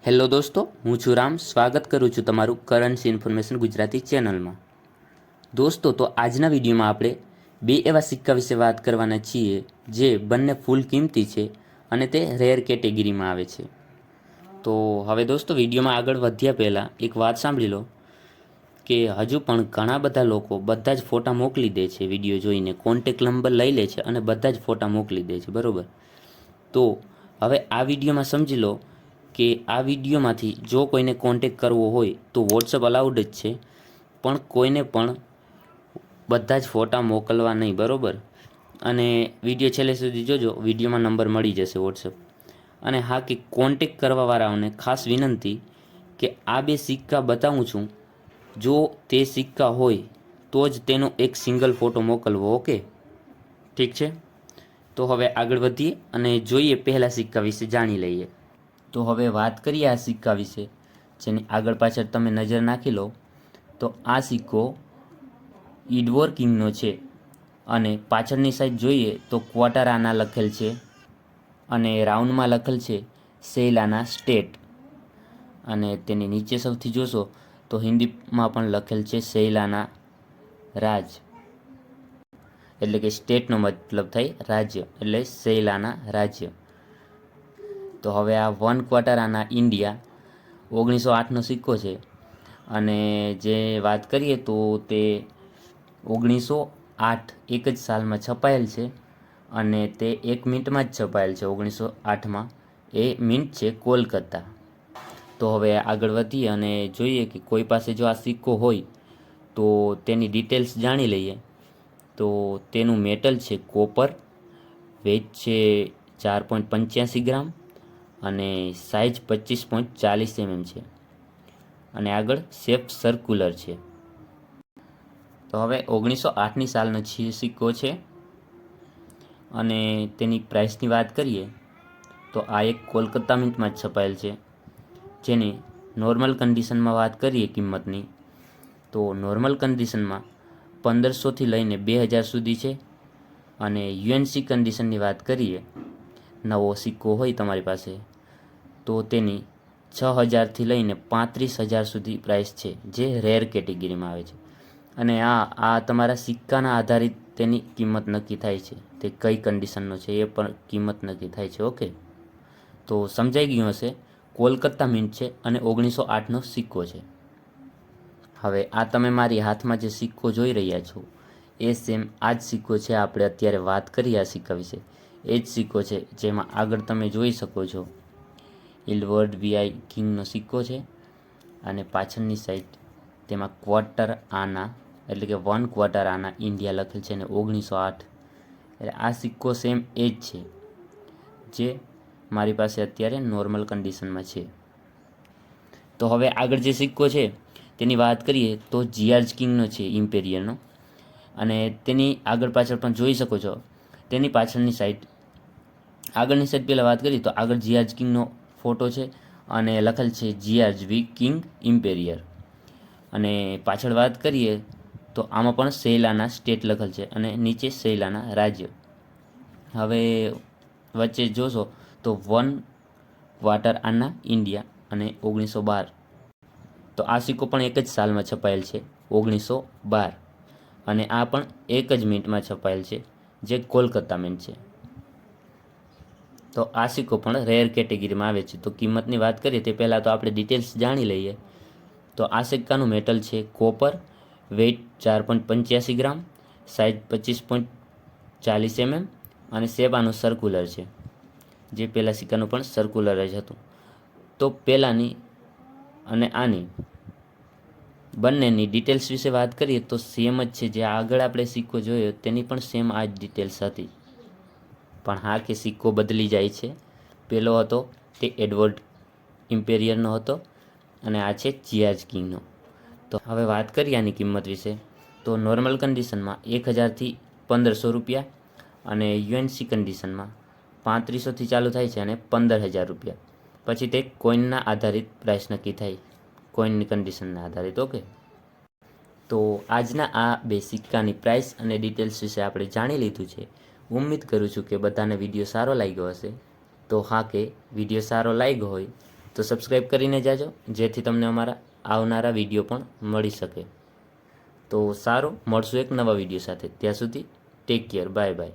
Hello દોસ્તો, હું છું રામ. સ્વાગત કરું છું તમારું કરન્સી ઇન્ફોર્મેશન ગુજરાતી ચેનલમાં. દોસ્તો, તો આજના વિડીયોમાં આપણે બે એવા સિક્કા વિશે વાત કરવાના છીએ જે બંને ફૂલ કિંમતી છે અને તે રેર કેટેગરીમાં આવે છે. તો હવે દોસ્તો, વિડીયોમાં આગળ વધ્યા પહેલાં એક વાત સાંભળી લો કે હજુ પણ ઘણા બધા લોકો બધા જ ફોટા મોકલી દે છે. વિડીયો જોઈને કોન્ટેક નંબર લઈ લે છે અને બધા જ ફોટા મોકલી દે છે, બરાબર. તો હવે આ વિડીયોમાં સમજી લો કે આ વિડીયોમાંથી જો કોઈને કોન્ટેક કરવો હોય તો વોટ્સઅપ અલાઉડ જ છે, પણ કોઈને પણ બધા જ ફોટા મોકલવા નહીં, બરાબર. અને વિડીયો છેલ્લે સુધી જોજો, વિડીયોમાં નંબર મળી જશે વોટ્સઅપ. અને હા, કે કોન્ટેક કરવાવાળાઓને ખાસ વિનંતી કે આ બે સિક્કા બતાવું છું, જો તે સિક્કા હોય તો જ તેનો એક સિંગલ ફોટો મોકલવો, ઓકે? ઠીક છે. તો હવે આગળ વધીએ અને જોઈએ પહેલા સિક્કા વિશે જાણી લઈએ. તો હવે વાત કરીએ આ સિક્કા વિશે, જેની આગળ પાછળ તમે નજર નાખી લો તો આ સિક્કો ઇડવોર કિંગનો છે અને પાછળની સાઈડ જોઈએ તો ક્વાર્ટર આના લખેલ છે અને રાઉન્ડમાં લખેલ છે સેલાના સ્ટેટ, અને તેની નીચે સૌથી જોશો તો હિન્દીમાં પણ લખેલ છે સેલાના રાજ, એટલે કે સ્ટેટનો મતલબ થાય રાજ્ય, એટલે સેલાના રાજ્ય. તો હવે આ 1 ક્વાર્ટર આના ઇન્ડિયા 1908નો સિક્કો છે અને જે વાત કરીએ તો તે 1908 એક જ સાલમાં છપાયેલ છે અને તે 1 મિનિટમાં જ છપાયેલ છે. 1908માં એ મિન્ટ છે કોલકાતા. તો હવે આગળ વધીએ અને જોઈએ કે કોઈ પાસે જો આ સિક્કો હોય તો તેની ડિટેલ્સ જાણી લઈએ. તો તેનું મેટલ છે કોપર, વેઇટ છે 4.85 ગ્રામ અને સાઇઝ 25.40 છે અને આગળ શેપ સર્ક્યુલર છે. તો હવે 1908ની સાલનો સિક્કો છે અને તેની પ્રાઇસની વાત કરીએ તો આ એક કોલકાતા મિન્ટમાં જ છપાયેલ છે, જેની નોર્મલ કન્ડિશનમાં વાત કરીએ કિંમતની તો નોર્મલ કન્ડિશનમાં 1500થી લઈને 2000 સુધી છે અને યુએનસી કન્ડિશનની વાત કરીએ, નવો સિક્કો હોય તમારી પાસે તો તેની 6000થી લઈને 35000 સુધી પ્રાઇસ છે, જે રેર કેટેગરીમાં આવે છે. અને આ તમારા સિક્કાના આધારિત તેની કિંમત નક્કી થાય છે, તે કઈ કન્ડિશનનો છે એ પણ કિંમત નક્કી થાય છે, ઓકે? તો સમજાઈ ગયું હશે. કોલકાતા મિન્ટ છે અને 1908નો સિક્કો છે. હવે આ તમે મારી હાથમાં જે સિક્કો જોઈ રહ્યા છો એ સેમ આ જ સિક્કો છે. આપણે અત્યારે વાત કરીએ આ સિક્કા વિશે, એ જ સિક્કો છે જેમાં આગળ તમે જોઈ શકો છો ઇલ્વર્ડ વીઆઈ કિંગનો સિક્કો છે અને પાછળની સાઈડ તેમાં ક્વાર્ટર આના, એટલે કે 1 ક્વાર્ટર આના ઇન્ડિયા લખેલ છે અને 1908, એટલે આ સિક્કો સેમ એ જ છે જે મારી પાસે અત્યારે નોર્મલ કન્ડિશનમાં છે. તો હવે આગળ જે સિક્કો છે તેની વાત કરીએ તો જીઆર્જ કિંગનો છે, ઇમ્પેરિયલનો, અને તેની આગળ પાછળ પણ જોઈ શકો છો. તેની પાછળની સાઈડ, આગળની સાઈડ પહેલાં વાત કરીએ તો આગળ જીઆર્જ કિંગનો ફોટો છે અને લખેલ છે જીઆર્જ વી કિંગ ઇમ્પેરિયર, અને પાછળ વાત કરીએ તો આમાં પણ સેલાના સ્ટેટ લખેલ છે અને નીચે સેલાના રાજ્ય. હવે વચ્ચે જોશો તો 1 ક્વાર્ટર આના ઇન્ડિયા અને 1912, તો આ સિક્કો પણ એક જ સાલમાં છપાયેલ છે 1912, અને આ પણ એક જ મિનિટમાં છપાયેલ છે, જે કોલકાતા મિન્ટ છે. તો આ સિક્કો પણ રેર કેટેગરીમાં આવે છે. તો કિંમતની વાત કરીએ તે પહેલાં તો આપણે ડિટેલ્સ જાણી લઈએ. તો આ સિક્કાનું મેટલ છે કોપર, વેઇટ 4.85 ગ્રામ, સાઇઝ 25.40 અને શેપ આનું સર્ક્યુલર છે, જે પહેલાં સિક્કાનું પણ સર્ક્યુલર જ હતું. તો પહેલાંની અને આની બંનેની ડિટેલ્સ વિશે વાત કરીએ તો સેમ જ છે. જે આગળ આપણે સિક્કો જોયો તેની પણ સેમ આ જ ડિટેલ્સ હતી, પણ હા, કે સિક્કો બદલી જાય છે. પહેલો હતો તે એડવર્ડ ઇમ્પેરિયરનો હતો અને આ છે જીઆર્જ કિંગનો. તો હવે વાત કરીએ આની કિંમત વિશે. તો નોર્મલ કન્ડિશનમાં 1000થી 1500 રૂપિયા અને યુએનસી કન્ડિશનમાં 3500થી ચાલુ થાય છે અને 15000 રૂપિયા. પછી તે કોઈનના આધારિત પ્રાઇસ નક્કી થાય, કોઈનની કન્ડિશનના આધારિત, ઓકે? તો આજના આ બે સિક્કાની પ્રાઇસ અને ડિટેલ્સ વિશે આપણે જાણી લીધું છે. ઉમ્મીદ કરું છું કે બધાને વિડીયો સારો લાગ્યો હશે. તો હા, કે વિડીયો સારો લાગ્યો હોય તો સબસ્ક્રાઈબ કરીને જાજો, જેથી તમને અમારા આવનારા વિડીયો પણ મળી શકે. તો સારું, મળશું એક નવા વિડીયો સાથે. ત્યાં સુધી ટેક કેર, બાય બાય.